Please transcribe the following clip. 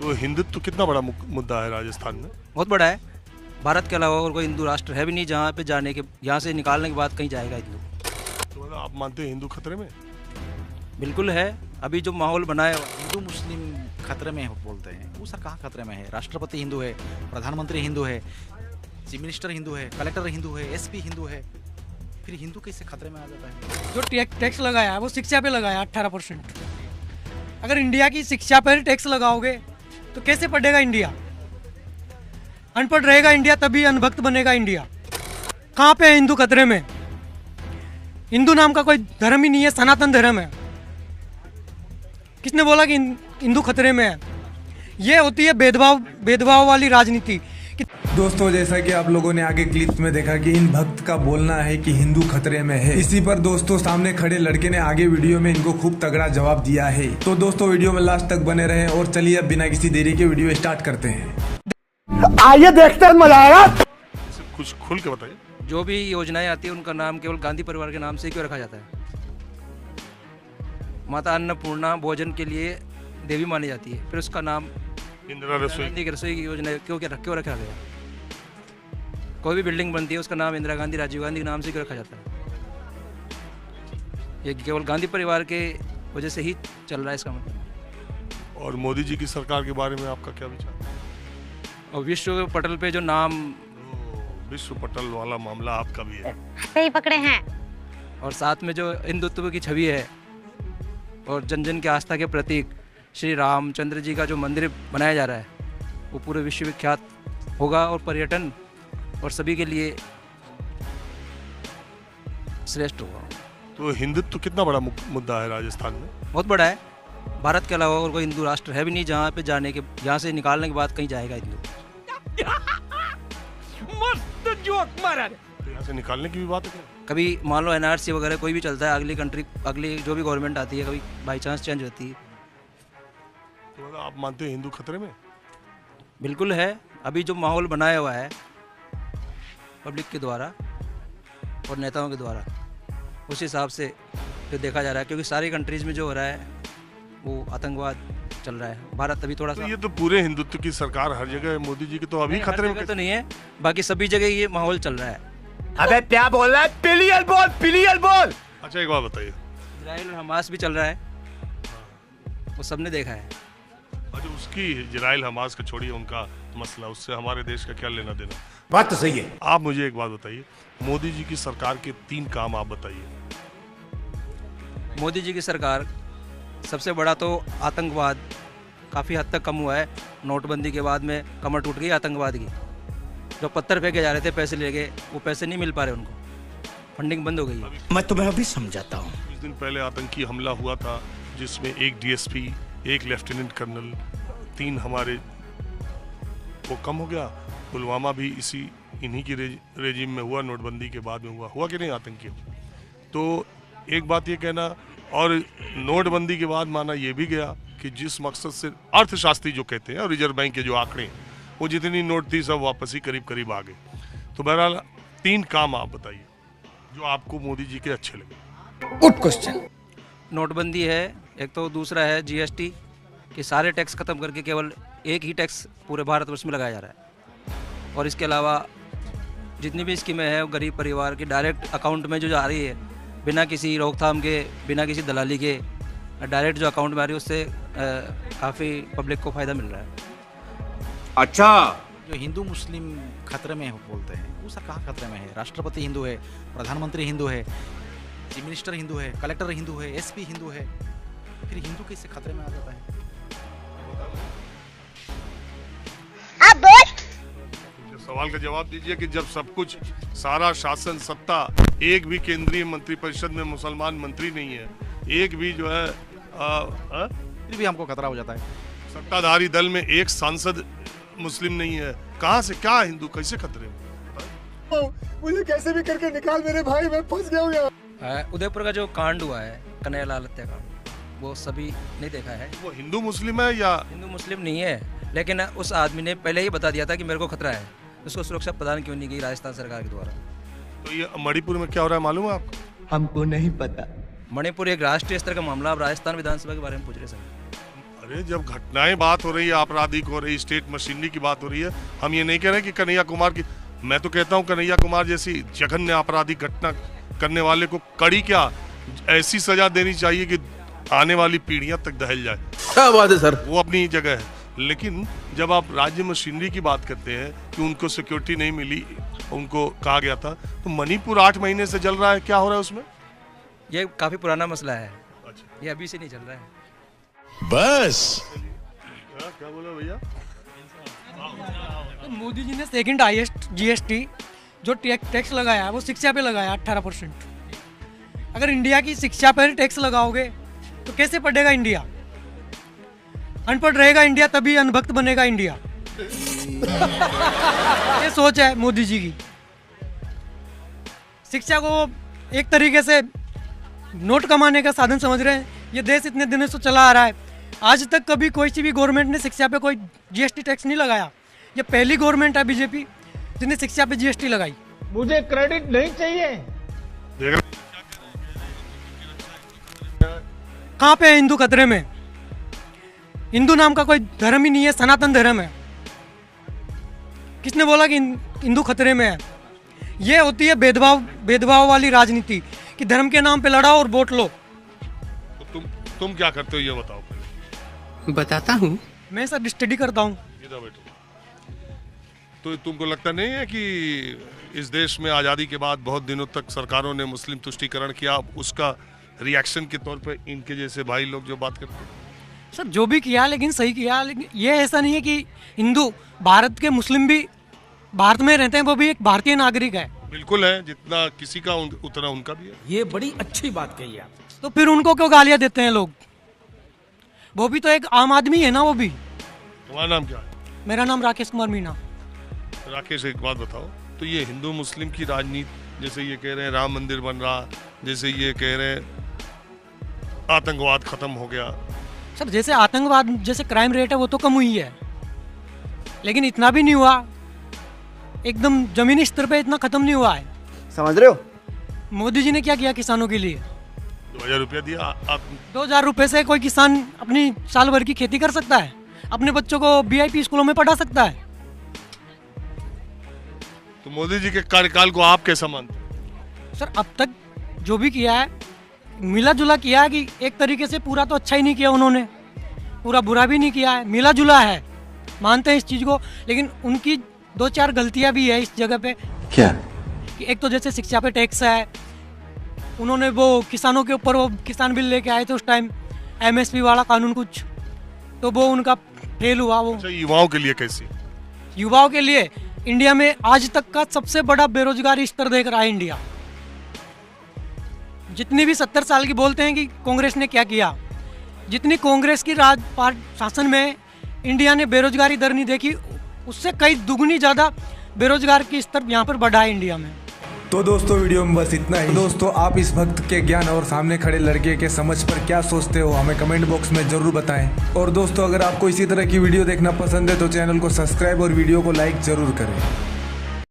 तो हिंदुत्व कितना बड़ा मुद्दा है राजस्थान में? बहुत बड़ा है। भारत के अलावा और कोई हिंदू राष्ट्र है भी नहीं जहाँ पे जाने के, यहाँ से निकालने के बाद कहीं जाएगा हिंदू। तो मतलब आप मानते हैं हिंदू खतरे में? बिल्कुल है। अभी जो माहौल बना है, हिंदू मुस्लिम खतरे में बोलते हैं, वो सर कहाँ खतरे में है? राष्ट्रपति हिंदू है, प्रधानमंत्री हिंदू है, चीफ मिनिस्टर हिंदू है, कलेक्टर हिंदू है, एसपी हिंदू है, फिर हिंदू कैसे खतरे में आ जाता है? जो टैक्स लगाया है वो शिक्षा पे लगाया 18%। अगर इंडिया की शिक्षा पर टैक्स लगाओगे तो कैसे पढ़ेगा इंडिया? अनपढ़ रहेगा इंडिया, तभी अनभक्त बनेगा इंडिया। कहाँ पे है हिंदू खतरे में? हिंदू नाम का कोई धर्म ही नहीं है, सनातन धर्म है। किसने बोला कि हिंदू खतरे में है? ये होती है भेदभाव वाली राजनीति। दोस्तों, जैसा कि आप लोगों ने आगे क्लिप में देखा कि इन भक्त का बोलना है कि हिंदू खतरे में है। इसी पर दोस्तों सामने खड़े लड़के ने आगे वीडियो में इनको खूब तगड़ा जवाब दिया है। तो दोस्तों वीडियो में लास्ट तक बने रहें और चलिए अब बिना किसी देरी के वीडियो स्टार्ट करते हैं। आइए देखते हैं, मजा आएगा। कुछ खुल के बताइए। जो भी योजनाएं आती है उनका नाम केवल गांधी परिवार के नाम से क्यों रखा जाता है? माता अन्नपूर्णा भोजन के लिए देवी मानी जाती है, फिर उसका नाम इंदिरा गांधी की रसोई की योजना क्यों रखा गया? कोई भी बिल्डिंग बनती है उसका नाम इंदिरा गांधी, राजीव गांधी के नाम से क्यों रखा जाता है? ये केवल गांधी परिवार के वजह से ही चल रहा है इसका मतलब। और मोदी जी की सरकार के बारे में आपका क्या विचार? और विश्व पटल पे जो नाम, विश्व पटल वाला मामला आपका भी है। सही पकड़े हैं। और साथ में जो हिंदुत्व की छवि है और जन जन की आस्था के प्रतीक श्री रामचंद्र जी का जो मंदिर बनाया जा रहा है वो पूरे विश्व विख्यात होगा और पर्यटन और सभी के लिए श्रेष्ठ होगा। तो हिंदुत्व कितना बड़ा मुद्दा है राजस्थान में? बहुत बड़ा है। भारत के अलावा और कोई हिंदू राष्ट्र है भी नहीं जहाँ पे जाने के, यहाँ से निकालने के बाद कहीं जाएगा हिंदू। मस्त जोक मारा। तो यहाँ से निकालने की भी बात है क्या? कभी मान लो एनआरसी वगैरह कोई भी चलता है, अगली जो भी गवर्नमेंट आती है कभी बाई चांस चेंज होती है। तो मतलब आप मानते हैं हिंदू खतरे में? बिल्कुल है। अभी जो माहौल बनाया हुआ है पब्लिक के द्वारा और नेताओं के द्वारा, उस हिसाब से जो देखा जा रहा है, क्योंकि सारी कंट्रीज में जो हो रहा है वो आतंकवाद चल रहा है। भारत अभी थोड़ा सा, ये तो पूरे हिंदुत्व की सरकार हर जगह है। मोदी जी की तो अभी खतरे में तो नहीं है, बाकी सभी जगह ये माहौल चल रहा है। अबे क्या बोल रहा है? पिलियल बोल, पिलियल बोल। अच्छा एक बात बताइए। इजराइल और हमास भी चल रहा है, वो सबने देखा है। अच्छा, उसकी इजराइल हमास का छोड़िए, उनका मसला, उससे हमारे देश का क्या लेना देना? बात तो सही है। आप मुझे एक बात बताइए, मोदी जी की सरकार के 3 काम आप बताइए। मोदी जी की सरकार, सबसे बड़ा तो आतंकवाद काफ़ी हद तक कम हुआ है। नोटबंदी के बाद में कमर टूट गई आतंकवाद की। जो पत्थर फेंके जा रहे थे पैसे लेके, वो पैसे नहीं मिल पा रहे उनको, फंडिंग बंद हो गई है। मैं तुम्हें अभी समझाता हूँ। कुछ दिन पहले आतंकी हमला हुआ था जिसमें एक डीएसपी, एक लेफ्टिनेंट कर्नल, 3 हमारे, वो कम हो गया। पुलवामा भी इन्हीं की रेजिम में हुआ, नोटबंदी के बाद में हुआ कि नहीं आतंकी? तो एक बात ये कहना, और नोटबंदी के बाद माना ये भी गया कि जिस मकसद से अर्थशास्त्री जो कहते हैं और रिजर्व बैंक के जो आंकड़े, वो जितनी नोट थी सब वापस ही करीब आ गए। तो बहरहाल 3 काम आप बताइए जो आपको मोदी जी के अच्छे लगे। Good question. नोटबंदी है एक, तो दूसरा है जीएसटी, कि सारे टैक्स खत्म करके केवल एक ही टैक्स पूरे भारतवर्ष में लगाया जा रहा है। और इसके अलावा जितनी भी स्कीमें हैं वो गरीब परिवार के डायरेक्ट अकाउंट में जो जा रही है, बिना किसी रोकथाम के, बिना किसी दलाली के, डायरेक्ट जो अकाउंट में आ रही है, उससे काफ़ी पब्लिक को फ़ायदा मिल रहा है। अच्छा, जो हिंदू मुस्लिम खतरे में बोलते हैं, वो सर कहाँ खतरे में है? राष्ट्रपति हिंदू है, प्रधानमंत्री हिंदू है, चीफ मिनिस्टर हिंदू है, कलेक्टर हिंदू है, एसपी हिंदू है, फिर हिंदू कैसे खतरे में आ जाता है? सवाल का जवाब दीजिए कि जब सब कुछ, सारा शासन सत्ता, एक भी केंद्रीय मंत्रिपरिषद में मुसलमान मंत्री नहीं है, एक भी जो है फिर भी हमको खतरा हो जाता है। सत्ताधारी दल में एक सांसद मुस्लिम नहीं है, कहाँ से क्या हिंदू कैसे खतरे में? मुझे कैसे भी करके निकाल मेरे भाई, मैं फंस गया हूँ यार। उदयपुर का जो कांड हुआ है, कन्हैयालाल हत्याकांड, वो सभी नहीं देखा है। वो हिंदू मुस्लिम है या? हिंदू मुस्लिम नहीं है, लेकिन उस आदमी ने पहले ही बता दिया था कि मेरे को खतरा है। उसको सुरक्षा प्रदान क्यों नहीं की राजस्थान सरकार के द्वारा? तो ये मणिपुर में क्या हो रहा है मालूम है आपको? हमको नहीं पता। मणिपुर एक राष्ट्रीय स्तर का मामला। आप राजस्थान विधानसभा के बारे में पूछ रहे सर? अरे जब घटनाएं बात हो रही है, आपराधिक हो रही, स्टेट मशीनरी की बात हो रही है, हम ये नहीं कह रहे कि कन्हैया कुमार की, मैं तो कहता हूँ कन्हैया कुमार जैसी जघन्य आपराधिक घटना करने वाले को कड़ी क्या ऐसी सजा देनी चाहिए कि आने वाली पीढ़ियां तक दहल जाए। क्या बात है सर। वो अपनी जगह है, लेकिन जब आप राज्य मशीनरी की बात करते हैं कि उनको सिक्योरिटी नहीं मिली, उनको कहा गया था, तो मणिपुर 8 महीने से जल रहा है, क्या हो रहा है उसमें? ये काफ़ी पुराना मसला है, ये अभी से नहीं चल रहा है। बस क्या बोला भैया? तो मोदी जी ने सेकंड हाईएस्ट जीएसटी जो टैक्स लगाया है वो शिक्षा पे लगाया 18%। अगर इंडिया की शिक्षा पर टैक्स लगाओगे तो कैसे पढ़ेगा इंडिया? अनपढ़ रहेगा इंडिया तभी अनभक्त बनेगा इंडिया। ये सोच है मोदी जी की। शिक्षा को एक तरीके से नोट कमाने का साधन समझ रहे हैं। ये देश इतने दिनों से चला आ रहा है, आज तक कभी कोई सी भी गवर्नमेंट ने शिक्षा पे कोई जीएसटी टैक्स नहीं लगाया। ये पहली गवर्नमेंट है बीजेपी जिसने शिक्षा पे जीएसटी लगाई। मुझे क्रेडिट नहीं चाहिए। कहाँ पे है हिंदू खतरे में? हिंदू नाम का कोई धर्म ही नहीं है, सनातन धर्म है। किसने बोला कि हिंदू खतरे में है? ये होती है भेदभाव वाली राजनीति कि धर्म के नाम पे लड़ाओ और वोट लो। तो तुम क्या करते हो ये बताओ पहले। बताता हूँ। मैं सर स्टडी करता हूँ। इधर बैठो। तो तुमको लगता नहीं है कि इस देश में आज़ादी के बाद बहुत दिनों तक सरकारों ने मुस्लिम तुष्टीकरण किया, उसका रिएक्शन के तौर पे इनके जैसे भाई लोग जो बात करते हैं? सर जो भी किया लेकिन सही किया, लेकिन ये ऐसा नहीं है कि हिंदू, भारत के मुस्लिम भी भारत में रहते हैं, वो भी एक भारतीय नागरिक है। बिल्कुल है, जितना किसी का उतना उनका भी है। ये बड़ी अच्छी बात कही आप। तो फिर उनको क्यों गालियाँ देते हैं लोग? वो भी तो एक आम आदमी है ना। वो भी। तुम्हारा नाम क्या है? मेरा नाम राकेश कुमार मीना। राकेश, एक बात बताओ, तो ये हिंदू मुस्लिम की राजनीति, जैसे ये कह रहे हैं राम मंदिर बन रहा, जैसे ये कह रहे हैं आतंकवाद खत्म हो गया। सर जैसे आतंकवाद, जैसे क्राइम रेट है वो तो कम हुई है, लेकिन इतना भी नहीं हुआ, एकदम जमीनी स्तर पे इतना खत्म नहीं हुआ है। समझ रहे हो? मोदी जी ने क्या किया किसानों के लिए? 2000 रुपया दिया। 2000 रुपये से कोई किसान अपनी साल भर की खेती कर सकता है, अपने बच्चों को VIP स्कूलों में पढ़ा सकता है। तो मोदी जी के कार्यकाल को आप कैसा मानते हैं? सर अब तक जो भी किया है मिला जुला किया है, कि एक तरीके से पूरा तो अच्छा ही नहीं किया उन्होंने, पूरा बुरा भी नहीं किया है, मिला जुला है, मानते हैं इस चीज़ को। लेकिन उनकी 2-4 गलतियां भी है इस जगह पे। क्या? कि एक तो जैसे शिक्षा पे टैक्स है, उन्होंने वो किसानों के ऊपर वो किसान बिल लेके आए थे उस टाइम, MSP वाला कानून कुछ, तो वो उनका फेल हुआ। वो अच्छा, युवाओं के लिए कैसी? युवाओं के लिए इंडिया में आज तक का सबसे बड़ा बेरोजगारी स्तर देख रहा है इंडिया। जितनी भी 70 साल की बोलते हैं कि कांग्रेस ने क्या किया, जितनी कांग्रेस की शासन में इंडिया ने बेरोजगारी दर नहीं देखी, उससे कई दुगनी ज़्यादा बेरोजगार की स्तर यहाँ पर बढ़ा है इंडिया में। तो दोस्तों वीडियो में बस इतना ही। दोस्तों आप इस भक्त के ज्ञान और सामने खड़े लड़के के समझ पर क्या सोचते हो हमें कमेंट बॉक्स में जरूर बताएं। और दोस्तों अगर आपको इसी तरह की वीडियो देखना पसंद है तो चैनल को सब्सक्राइब और वीडियो को लाइक जरूर करें।